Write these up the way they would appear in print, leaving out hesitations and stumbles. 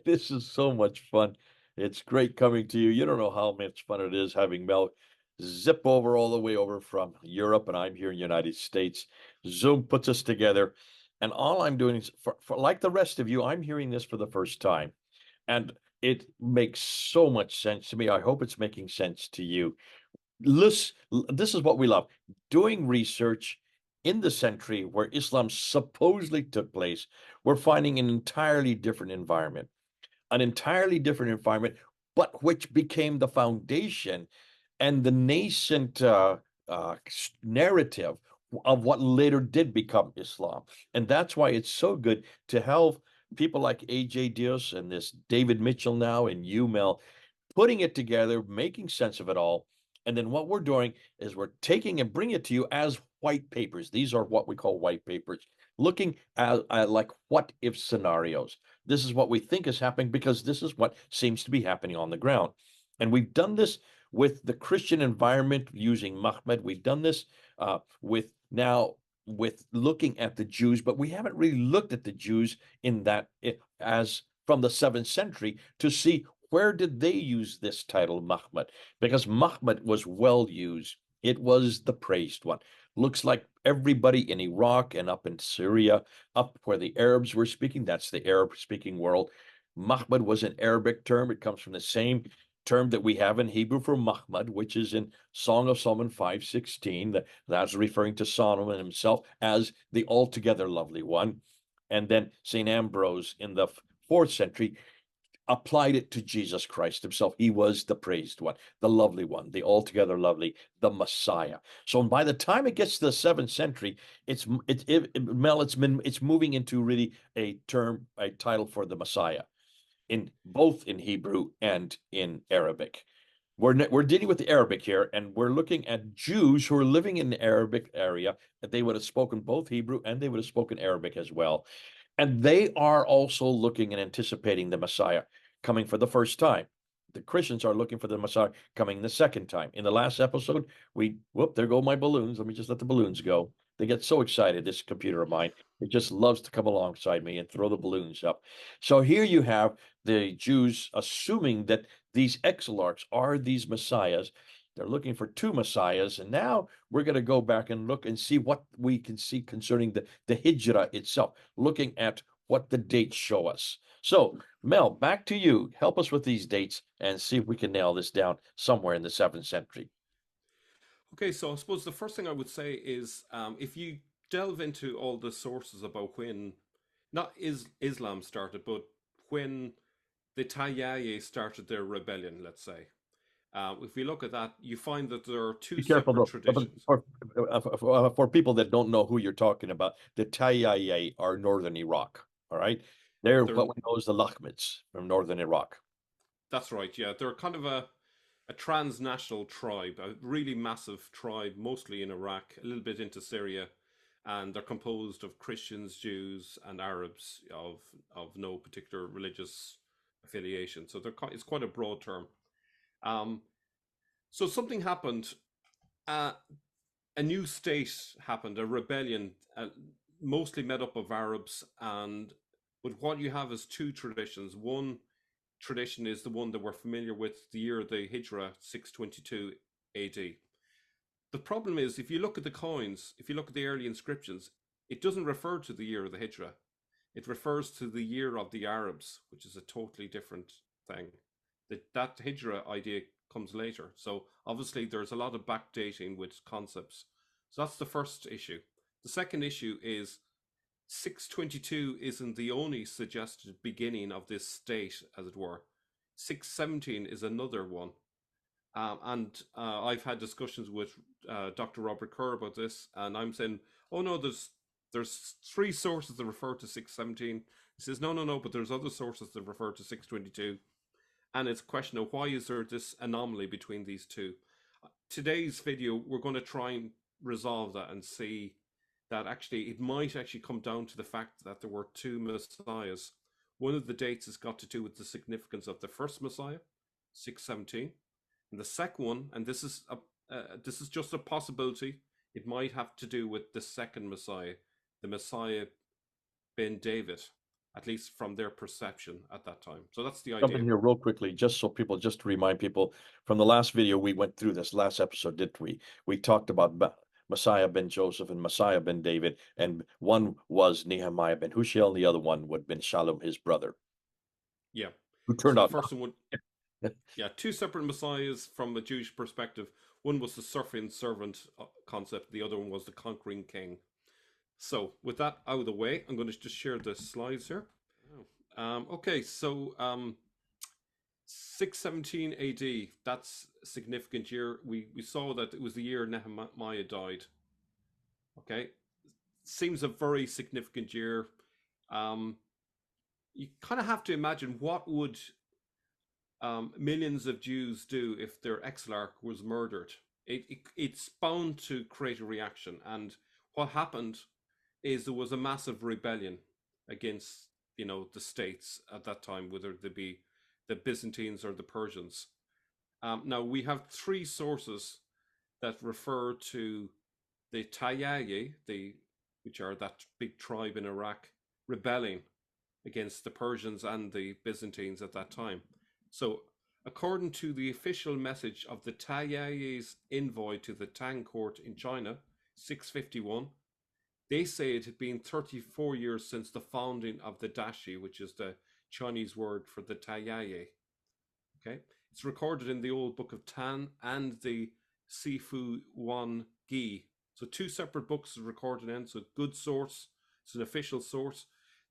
This is so much fun. It's great coming to you. You don't know how much fun it is having Mel zip over all the way over from Europe, and I'm here in the United States. Zoom puts us together, and all I'm doing is, for like the rest of you, I'm hearing this for the first time, and it makes so much sense to me. I hope it's making sense to you. Listen, this is what we love doing research in the century where Islam supposedly took place. We're finding an entirely different environment, but which became the foundation and the nascent narrative of what later did become Islam. And that's why it's so good to have people like AJ Diaz and this David Mitchell now and you, Mel, putting it together, making sense of it all. And then what we're doing is we're taking and bringing it to you as white papers. These are what we call white papers, looking at like what if scenarios. This is what we think is happening because this is what seems to be happening on the ground. And we've done this with the Christian environment using Muhammad. We've done this with looking at the Jews, but we haven't really looked at the Jews in that as from the 7th century to see where did they use this title, Muhammad? Because Muhammad was well used. It was the praised one. Looks like everybody in Iraq and up in Syria, up where the Arabs were speaking, that's the Arab speaking world. Muhammad was an Arabic term. It comes from the same term that we have in Hebrew for Muhammad, which is in Song of Solomon 5:16. That's referring to Solomon himself as the altogether lovely one. And then St. Ambrose in the 4th century applied it to Jesus Christ himself. He was the praised one, the lovely one, the altogether lovely, the Messiah. So by the time it gets to the 7th century, Mel, it's moving into really a title for the Messiah in both in Hebrew and in Arabic. We're dealing with the Arabic here, and we're looking at Jews who are living in the Arabic area. That they would have spoken both Hebrew and they would have spoken Arabic as well. And they are also looking and anticipating the Messiah coming for the first time. The Christians are looking for the Messiah coming the second time. In the last episode, there go my balloons. Let me just let the balloons go. They get so excited, this computer of mine. It just loves to come alongside me and throw the balloons up. So here you have the Jews assuming that these exilarchs are these messiahs. They're looking for two messiahs. And now we're going to go back and look and see what we can see concerning the Hijrah itself, looking at what the dates show us. So, Mel, back to you. Help us with these dates and see if we can nail this down somewhere in the 7th century. Okay, so I suppose the first thing I would say is if you delve into all the sources about when not Islam started, but when the Tayyaye started their rebellion, let's say. If we look at that, you find that there are two Be careful separate though. traditions. For people that don't know who you're talking about, the Tayyaye are northern Iraq. All right. They're They're what we know as the Lahmids from northern Iraq. That's right, yeah. They're kind of a transnational tribe, a really massive tribe, mostly in Iraq, a little bit into Syria, and they're composed of Christians, Jews, and Arabs of no particular religious affiliation. So it's quite a broad term. Um, so something happened. Uh, a new state happened, a rebellion, mostly made up of Arabs, and but what you have is two traditions. One tradition is the one that we're familiar with, the year of the Hijrah, 622 AD. The problem is, if you look at the coins, if you look at the early inscriptions, it doesn't refer to the year of the Hijrah. It refers to the year of the Arabs, which is a totally different thing. That Hijrah idea comes later. So obviously there's a lot of backdating with concepts. So that's the first issue. The second issue is 622 isn't the only suggested beginning of this state, as it were. 617 is another one. And I've had discussions with Dr. Robert Kerr about this, and I'm saying, oh no, there's three sources that refer to 617. He says, no, no, no, but there's other sources that refer to 622. And it's a question of why is there this anomaly between these two? Today's video, we're going to try and resolve that and see that actually it might actually come down to the fact that there were two messiahs. One of the dates has got to do with the significance of the first messiah, 617, and the second one, and this is just a possibility. It might have to do with the second messiah, the Messiah ben David, at least from their perception at that time. So that's the Jump idea. in here real quickly, just to remind people from the last video we went through this last episode, didn't we? We talked about Messiah ben Joseph and Messiah ben David, and one was Nehemiah ben Hushiel, and the other one would have been Shalom, his brother, Yeah. who So turned the out. first one would, yeah, two separate messiahs from a Jewish perspective. One was the suffering servant concept. The other one was the conquering king. So with that out of the way, I'm going to just share the slides here. Okay, so 617 AD, that's a significant year. We saw that it was the year Nehemiah died. Okay, seems a very significant year. You kind of have to imagine what would millions of Jews do if their exilarch was murdered. It's bound to create a reaction. And what happened is there was a massive rebellion against, the states at that time, whether they be the Byzantines or the Persians. Now we have three sources that refer to the Tayyaye, which are that big tribe in Iraq, rebelling against the Persians and the Byzantines at that time. So, according to the official message of the Tayyaye's envoy to the Tang court in China, 651, they say it had been 34 years since the founding of the Dashi, which is the Chinese word for the Tayyaye. Okay, it's recorded in the old book of Tan and the Sifu Wan Gi. So two separate books are recorded in. So good source. It's an official source.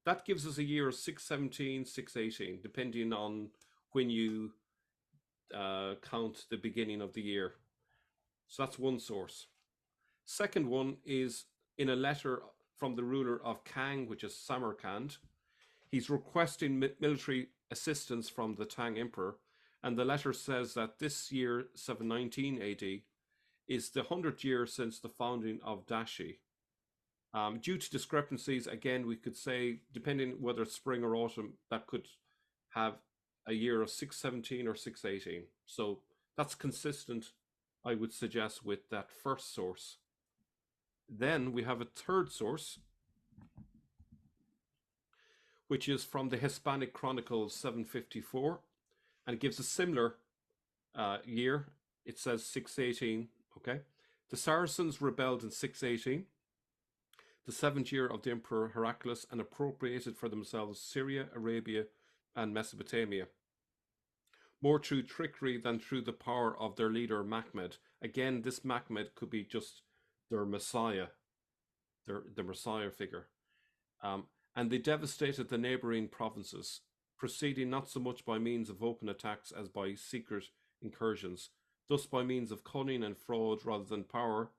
That gives us a year of 617, 618, depending on when you count the beginning of the year. So that's one source. Second one is in a letter from the ruler of Kang, which is Samarkand. He's requesting military assistance from the Tang Emperor, and the letter says that this year, 719 AD, is the 100th year since the founding of Dashi. Due to discrepancies, again, we could say, depending whether it's spring or autumn, that could have a year of 617 or 618. So that's consistent, I would suggest, with that first source. Then we have a third source, which is from the Hispanic Chronicles 754, and it gives a similar year. It says 618, okay? The Saracens rebelled in 618, the 7th year of the Emperor Heraclius, and appropriated for themselves Syria, Arabia, and Mesopotamia, more through trickery than through the power of their leader Mahmed. Again, this Mahmed could be just their Messiah, the Messiah figure. And they devastated the neighboring provinces, proceeding not so much by means of open attacks as by secret incursions. Thus, by means of cunning and fraud rather than power,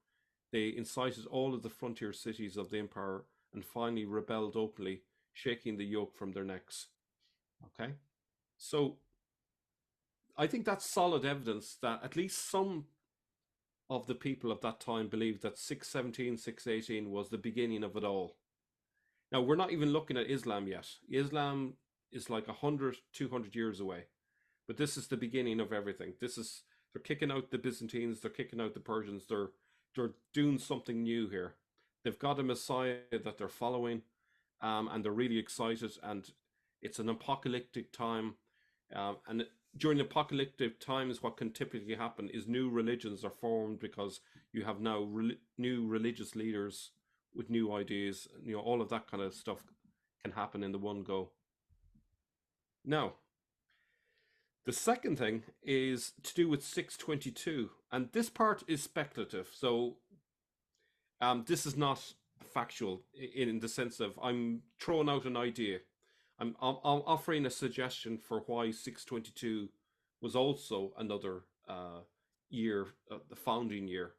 they incited all of the frontier cities of the empire and finally rebelled openly, shaking the yoke from their necks. Okay? So, I think that's solid evidence that at least some of the people of that time believed that 617, 618 was the beginning of it all. Now, we're not even looking at Islam yet. Islam is like 100, 200 years away. But this is the beginning of everything. They're kicking out the Byzantines, they're kicking out the Persians, they're doing something new here. They've got a Messiah that they're following, and they're really excited, and it's an apocalyptic time. And during apocalyptic times, what can typically happen is new religions are formed because you have now new religious leaders with new ideas. All of that kind of stuff can happen in the one go. Now, the second thing is to do with 622, and this part is speculative. So this is not factual in the sense of I'm throwing out an idea. I'm offering a suggestion for why 622 was also another year, the founding year.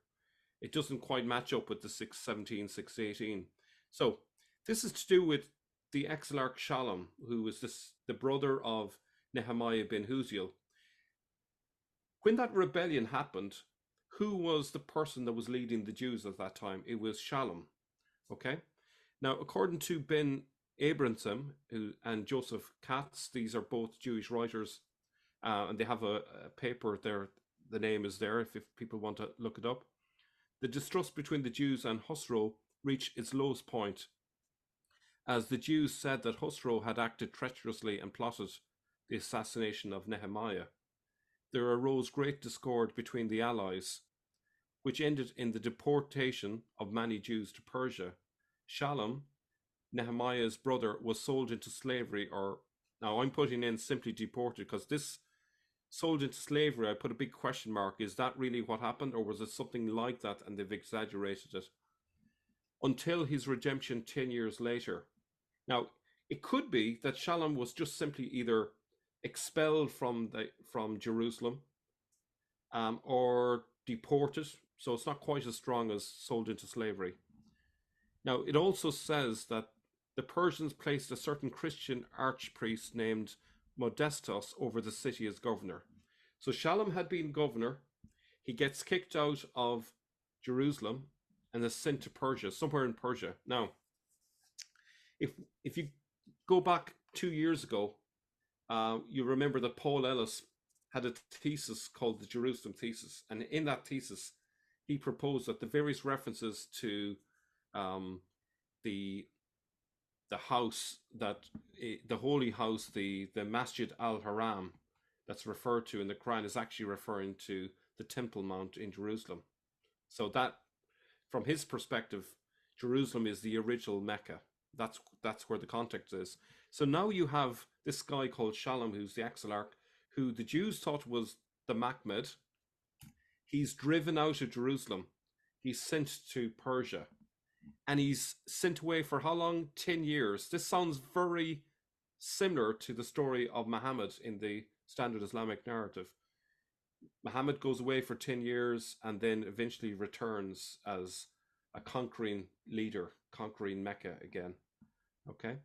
It doesn't quite match up with the 617, 618. So this is to do with the exilarch Shalom, who was the brother of Nehemiah ben Hushiel. When that rebellion happened, who was the person that was leading the Jews at that time? It was Shalom. Okay. Now, according to Ben Abramson and Joseph Katz, these are both Jewish writers, and they have a paper there. The name is there if people want to look it up. The distrust between the Jews and Husro reached its lowest point as the Jews said that Husro had acted treacherously and plotted the assassination of Nehemiah. There arose great discord between the allies, which ended in the deportation of many Jews to Persia. Shalom, Nehemiah's brother, was sold into slavery, or now I'm putting in simply deported because this sold into slavery, I put a big question mark. Is that really what happened, or was it something like that and they've exaggerated it? Until his redemption 10 years later. Now, it could be that Shalom was just simply either expelled from Jerusalem or deported, so it's not quite as strong as sold into slavery. Now, it also says that the Persians placed a certain Christian archpriest named Modestus over the city as governor. So Shalom had been governor. He gets kicked out of Jerusalem and is sent to Persia, somewhere in Persia. Now, if you go back 2 years ago, you remember that Paul Ellis had a thesis called the Jerusalem thesis, and in that thesis, he proposed that the various references to the house that the holy house, the Masjid al-Haram, that's referred to in the Quran, is actually referring to the Temple Mount in Jerusalem. So that, from his perspective, Jerusalem is the original Mecca. That's where the context is. So now you have this guy called Shalom, who's the Exarch, who the Jews thought was the Mahmed. He's driven out of Jerusalem. He's sent to Persia. And he's sent away for how long? 10 years. This sounds very similar to the story of Muhammad in the standard Islamic narrative. Muhammad goes away for 10 years and then eventually returns as a conquering leader, conquering Mecca again. Okay?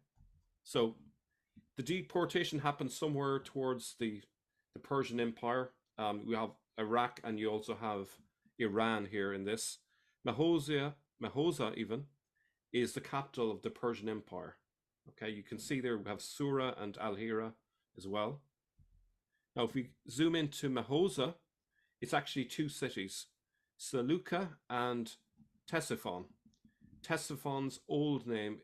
So the deportation happened somewhere towards the Persian Empire. We have Iraq, and you also have Iran here in this. Mahosa even is the capital of the Persian Empire. Okay, you can see there we have Surah and Al-Hira as well. Now, if we zoom into Mahosa, it's actually two cities, Saluka and Ctesiphon. Ctesiphon's old name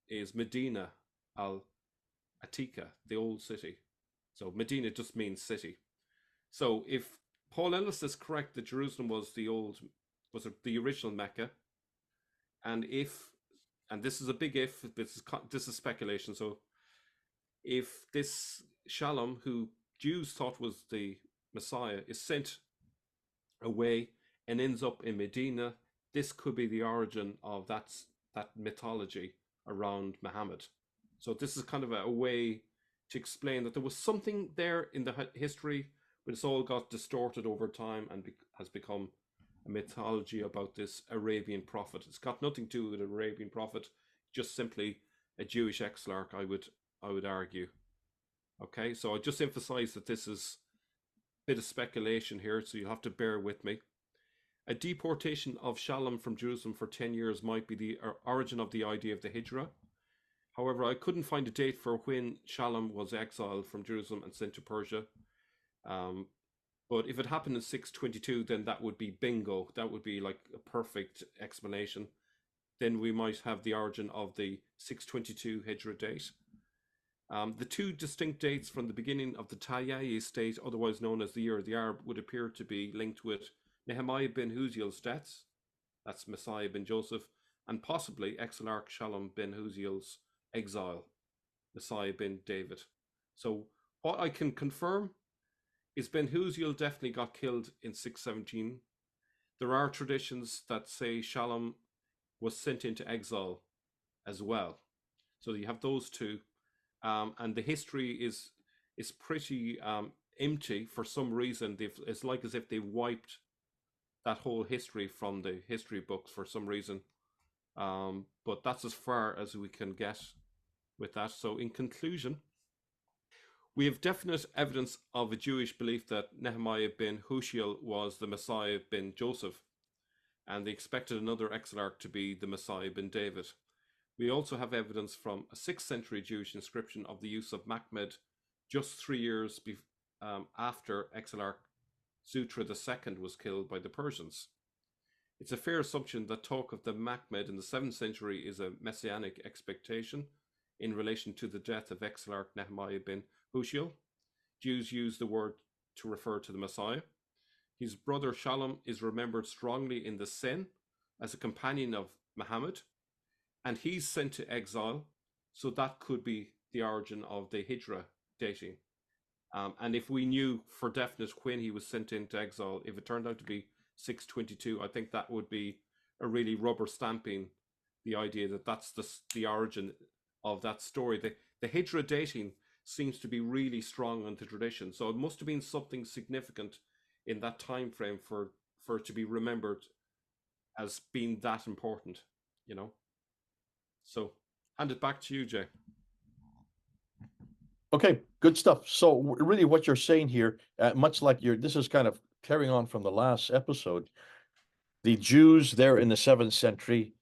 is Medina al-Atika, the old city. So Medina just means city. So if Paul Ellis is correct that Jerusalem was the original Mecca, and this is a big if, this is speculation, so if this Shalom, who Jews thought was the Messiah, is sent away and ends up in Medina, this could be the origin of that mythology around Muhammad. So this is kind of a way to explain that there was something there in the history, but it's all got distorted over time and has become a mythology about this Arabian prophet. It's got nothing to do with an Arabian prophet, just simply a Jewish exarch, I would argue. Okay, so I just emphasize that this is a bit of speculation here, so you'll have to bear with me. A deportation of Shalom from Jerusalem for 10 years might be the origin of the idea of the Hijrah. However, I couldn't find a date for when Shalom was exiled from Jerusalem and sent to Persia. But if it happened in 622, then that would be bingo. That would be like a perfect explanation. Then we might have the origin of the 622 Hijrah date. The two distinct dates from the beginning of the Tayyayi state, otherwise known as the Year of the Arab, would appear to be linked with Nehemiah bin Huziel's deaths, that's Messiah bin Joseph, and possibly Exarch Shalom bin Huziel's exile, Messiah bin David. So what I can confirm is Ben Huziel definitely got killed in 617. There are traditions that say Shalom was sent into exile as well. So you have those two. And the history is pretty empty for some reason. It's like as if they wiped that whole history from the history books for some reason. But that's as far as we can get with that. So in conclusion, we have definite evidence of a Jewish belief that Nehemiah bin Huziel was the Messiah bin Joseph, and they expected another exarch to be the Messiah bin David. We also have evidence from a 6th century Jewish inscription of the use of Mahmed just 3 years after Exarch Zutra II was killed by the Persians. It's a fair assumption that talk of the Mahmed in the 7th century is a messianic expectation, in relation to the death of Exilarch Nehemiah bin Hushiel. Jews use the word to refer to the Messiah. His brother Shalom is remembered strongly in the Sin as a companion of Muhammad, and he's sent to exile, so that could be the origin of the Hijra dating. And if we knew for definite when he was sent into exile, if it turned out to be 622, I think that would be a really rubber stamping the idea that that's the origin of that story. The Hijra dating seems to be really strong on the tradition, so it must have been something significant in that time frame for it to be remembered as being that important, you know. So hand it back to you, Jay. Okay, good stuff. So really what you're saying here, much like this is kind of carrying on from the last episode, the Jews there in the 7th century,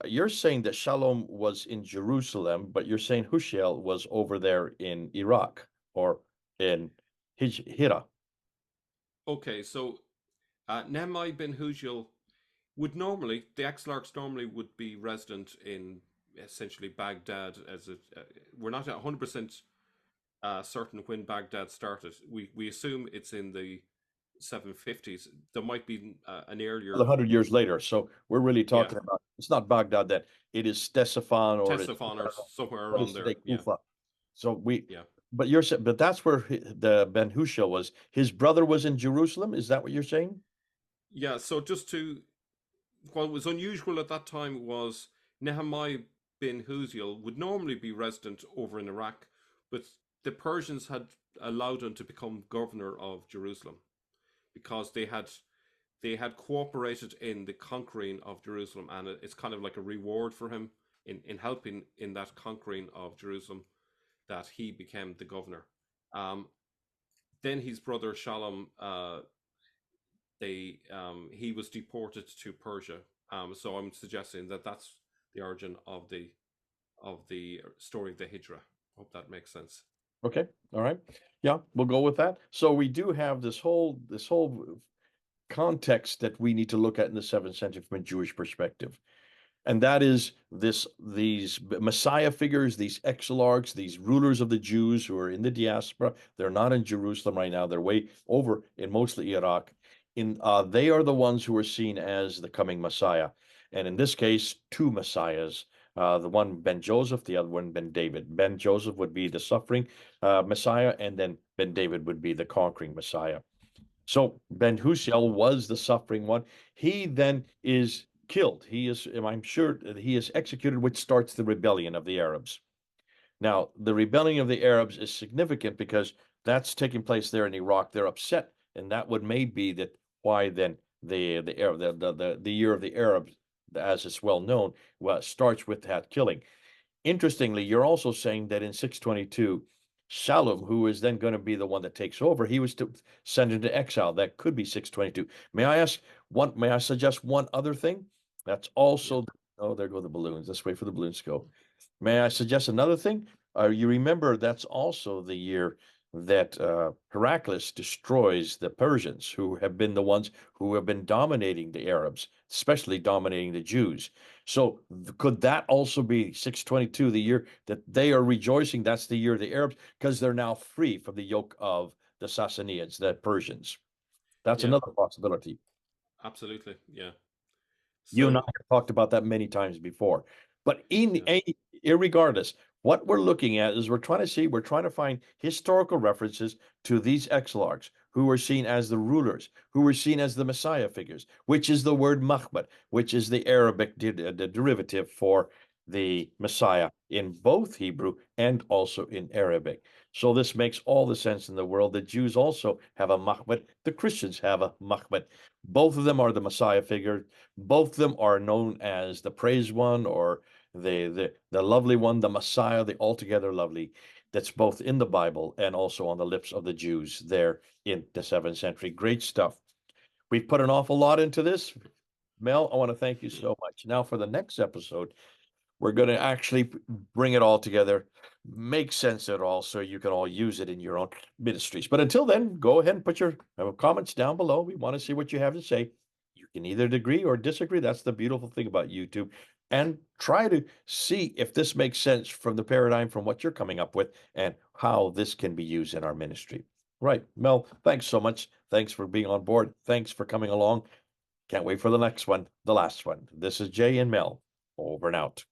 you're saying that Shalom was in Jerusalem, but you're saying Hushiel was over there in Iraq or in Hira. Okay, so Nehemiah bin Hushiel would normally, the exilarchs normally would be resident in essentially Baghdad. We're not 100% certain when Baghdad started. We assume it's in the 750s. There might be an earlier, 100 years later. So we're really yeah, talking about, it's not Baghdad then, it is Ctesiphon or it's Ctesiphon or somewhere what around is there. today Yeah, Kufa. So yeah, but you're saying, but that's where the Ben Hushiel was. His brother was in Jerusalem. Is that what you're saying? yeah. So what was unusual at that time was Nehemiah bin Hushiel would normally be resident over in Iraq, but the Persians had allowed him to become governor of Jerusalem because they had cooperated in the conquering of Jerusalem, and it's kind of like a reward for him in helping in that conquering of Jerusalem that he became the governor. Um, then his brother Shalom, he was deported to Persia. So I'm suggesting that that's the origin of the story of the Hijra. Hope that makes sense. Okay. All right. Yeah, we'll go with that. So we do have this whole context that we need to look at in the 7th century from a Jewish perspective. And that is these Messiah figures, these exilarchs, these rulers of the Jews who are in the diaspora. They're not in Jerusalem right now. They're way over in mostly Iraq. They are the ones who are seen as the coming Messiah. And in this case, two Messiahs. The one Ben Joseph, the other one Ben David. Ben Joseph would be the suffering Messiah, and then Ben David would be the conquering Messiah. So Ben Hushiel was the suffering one. He then is killed. I'm sure he is executed, which starts the rebellion of the Arabs. Now, the rebellion of the Arabs is significant because that's taking place there in Iraq. They're upset, and that would may be that why then the year of the Arabs, as it's well known, starts with that killing. Interestingly, you're also saying that in 622, Shalom, who is then going to be the one that takes over, he was sent into exile. That could be 622. May I suggest one other thing? That's Yeah, also, oh, there go the balloons. Let's wait for the balloons to go. May I suggest another thing? You remember that's also the year that Heraclius destroys the Persians, who have been the ones who have been dominating the Arabs, especially dominating the Jews. So could that also be 622, the year that they are rejoicing? That's the year of the Arabs because they're now free from the yoke of the Sassanids, the Persians. That's yeah, another possibility. absolutely. Yeah. You and I So have talked about that many times before. But yeah, irregardless, what we're looking at is we're trying to find historical references to these exilarchs who were seen as the rulers, who were seen as the Messiah figures, which is the word Mahmad, which is the Arabic the derivative for the Messiah in both Hebrew and also in Arabic. So this makes all the sense in the world. The Jews also have a Mahmad. The Christians have a Mahmad. Both of them are the Messiah figure. Both of them are known as the praised one or the lovely one, the Messiah, the altogether lovely. That's both in the Bible and also on the lips of the Jews there in the 7th century. Great stuff. We've put an awful lot into this. Mel, I want to thank you so much. Now, for the next episode, we're going to actually bring it all together, make sense of it all, so you can all use it in your own ministries. But until then, go ahead and put your comments down below. We want to see what you have to say. You can either agree or disagree. That's the beautiful thing about YouTube. and try to see if this makes sense from the paradigm from what you're coming up with and how this can be used in our ministry. Right. Mel, thanks so much. Thanks for being on board. Thanks for coming along. Can't wait for the next one, the last one. This is Jay and Mel. Over and out.